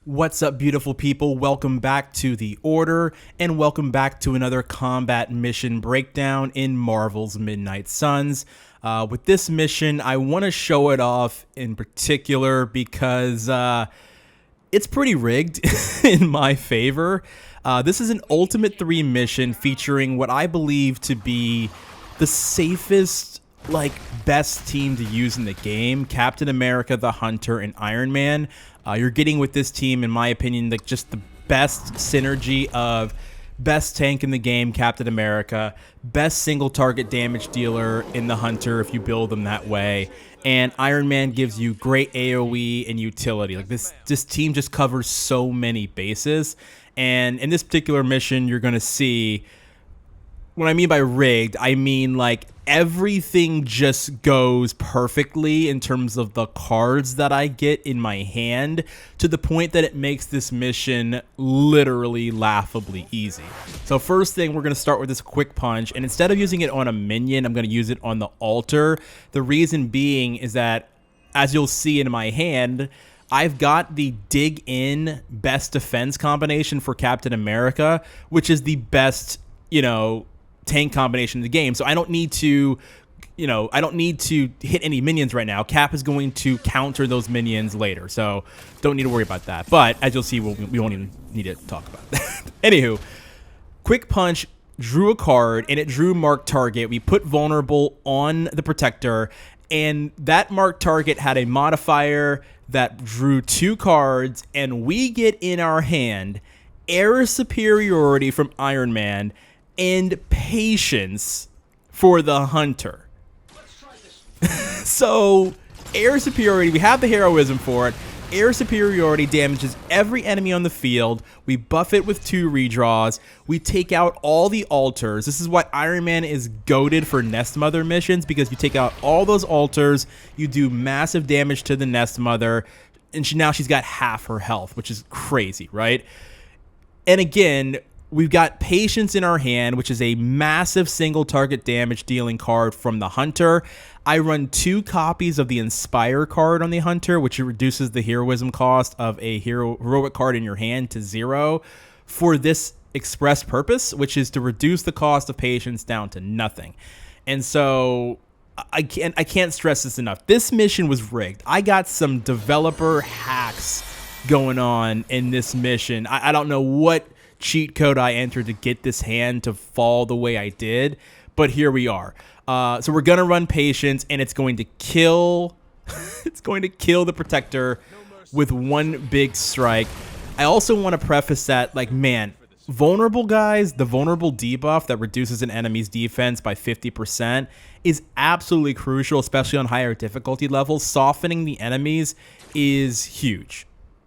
What's up, beautiful people? Welcome back to The Order, and welcome back to another combat mission breakdown in Marvel's Midnight Suns. With this mission, I want to show it off in particular because it's pretty rigged in my favor. This is an Ultimate 3 mission featuring what I believe to be the safest, best team to use in the game: Captain America, the Hunter, and Iron Man. You're getting with this team, in my opinion, just the best synergy of best tank in the game, Captain America, best single target damage dealer in the Hunter if you build them that way, and Iron Man gives you great AoE and utility. This team just covers so many bases, and in this particular mission, you're going to see what I mean by rigged. I mean, everything just goes perfectly in terms of the cards that I get in my hand, to the point that it makes this mission literally laughably easy. So first thing, we're going to start with this quick punch, and instead of using it on a minion, I'm going to use it on the altar. The reason being is that, as you'll see in my hand, I've got the dig in best defense combination for Captain America, which is the best, tank combination in the game. So I don't need to, hit any minions right now. Cap is going to counter those minions later, so don't need to worry about that. But as you'll see, we won't even need to talk about that. Anywho, quick punch drew a card, and it drew marked target. We put vulnerable on the protector, and that marked target had a modifier that drew 2 cards, and we get in our hand air superiority from Iron Man and patience for the Hunter. So air superiority, we have the heroism for it. Air superiority damages every enemy on the field. We buff it with 2 redraws. We take out all the altars. This is why Iron Man is goated for Nest Mother missions, because you take out all those altars, you do massive damage to the Nest Mother, and now she's got half her health, which is crazy, right? And again, we've got Patience in our hand, which is a massive single target damage dealing card from the Hunter. I run 2 copies of the Inspire card on the Hunter, which reduces the heroism cost of a heroic card in your hand to 0 for this express purpose, which is to reduce the cost of Patience down to nothing. And so I can't stress this enough. This mission was rigged. I got some developer hacks going on in this mission. I don't know what cheat code I entered to get this hand to fall the way I did, but here we are. So we're gonna run Patience, and it's going to kill it's going to kill the protector with 1 big strike. I also want to preface that, vulnerable guys, the vulnerable debuff that reduces an enemy's defense by 50% is absolutely crucial, especially on higher difficulty levels. Softening the enemies is huge.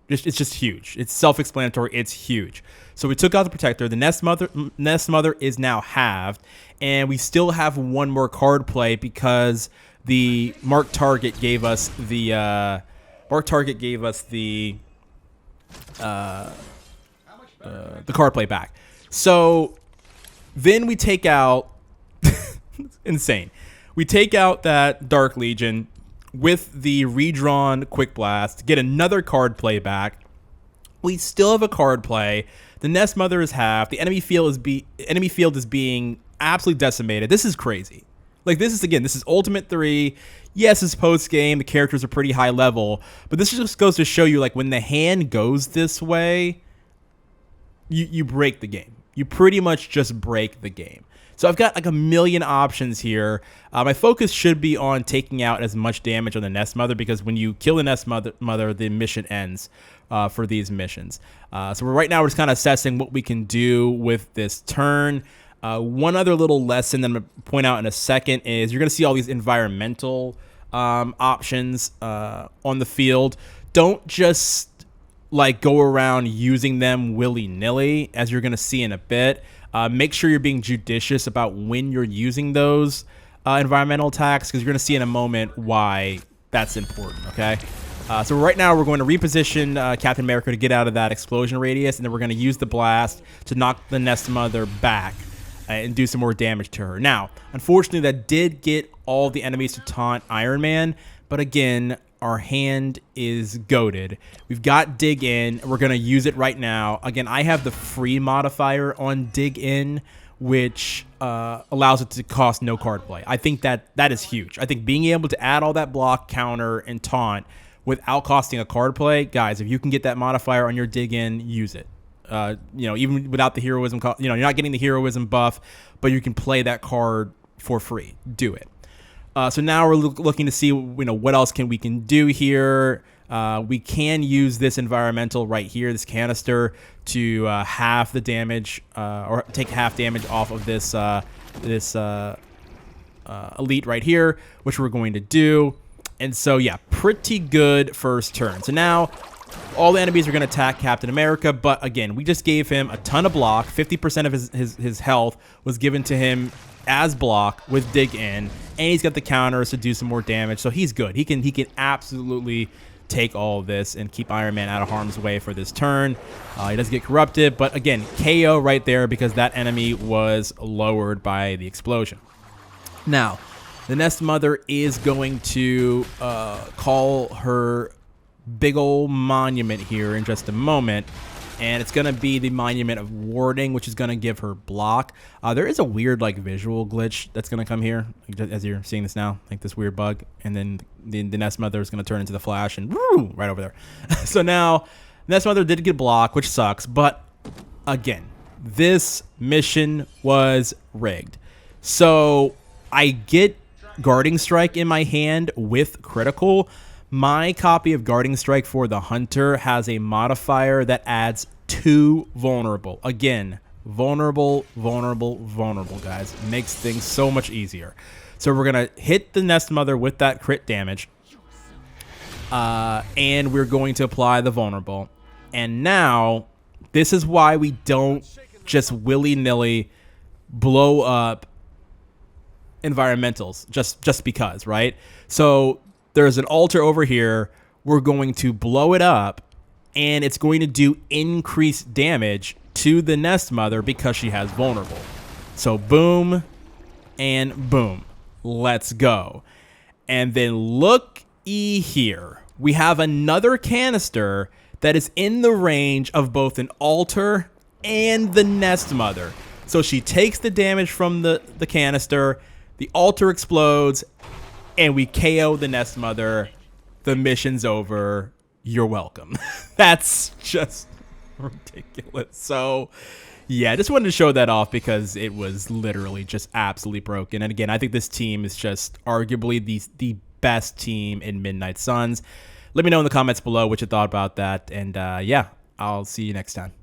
It's just huge. It's self-explanatory. It's huge. So we took out the protector. The Nest Mother is now halved, and we still have 1 more card play because the marked target gave us the card play back. So then we take out insane. We take out that Dark Legion with the redrawn Quick Blast, get another card play back. We still have a card play. The Nest Mother is half. The enemy field is being absolutely decimated. This is crazy. This is Ultimate 3. Yes, it's post game. The characters are pretty high level, but this just goes to show you, when the hand goes this way, you break the game. You pretty much just break the game. So I've got a million options here. My focus should be on taking out as much damage on the Nest Mother, because when you kill the Nest Mother, the mission ends for these missions. So right now we're just kind of assessing what we can do with this turn. One other little lesson that I'm going to point out in a second is you're going to see all these environmental options on the field. Don't just go around using them willy-nilly, as you're going to see in a bit. Make sure you're being judicious about when you're using those environmental attacks, because you're going to see in a moment why that's important, okay? So right now we're going to reposition Captain America to get out of that explosion radius, and then we're going to use the blast to knock the Nest Mother back and do some more damage to her. Now, unfortunately, that did get all the enemies to taunt Iron Man, but again, our hand is goated. We've got dig in. We're going to use it right now. Again, I have the free modifier on dig in, which allows it to cost no card play. I think that is huge. I think being able to add all that block, counter, and taunt without costing a card play, guys, if you can get that modifier on your dig in, use it. Even without the heroism, you're not getting the heroism buff, but you can play that card for free. Do it. So now we're looking to see, what else we can do here. We can use this environmental right here, this canister, to half the damage, or take half damage off of this elite right here, which we're going to do. And so, yeah, pretty good first turn. So now all the enemies are going to attack Captain America, but again, we just gave him a ton of block. 50% of his health was given to him as block with dig in, and he's got the counters to do some more damage, so he's good. He can absolutely take all of this and keep Iron Man out of harm's way for this turn. He doesn't get corrupted, but again, KO right there because that enemy was lowered by the explosion. Now, the Nest Mother is going to call her big old monument here in just a moment, and it's going to be the Monument of Warding, which is going to give her block. There is a weird visual glitch that's going to come here, as you're seeing this now, this weird bug, and then the Nest Mother is going to turn into the Flash and woo, right over there. So now, Nest Mother did get block, which sucks, but again, this mission was rigged. So I get Guarding Strike in my hand with critical. My copy of Guarding Strike for the Hunter has a modifier that adds 2 vulnerable. Again, vulnerable, guys. It makes things so much easier. So we're going to hit the Nest Mother with that crit damage. And we're going to apply the vulnerable. And now, this is why we don't just willy-nilly blow up environmentals just because, right? So there's an altar over here. We're going to blow it up, and it's going to do increased damage to the Nest Mother because she has vulnerable. So boom and boom. Let's go. And then look-y here. We have another canister that is in the range of both an altar and the Nest Mother. So she takes the damage from the canister, the altar explodes, and we KO the Nest Mother. The mission's over. You're welcome. That's just ridiculous. So, yeah, I just wanted to show that off because it was literally just absolutely broken. And again, I think this team is just arguably the best team in Midnight Suns. Let me know in the comments below what you thought about that. And yeah, I'll see you next time.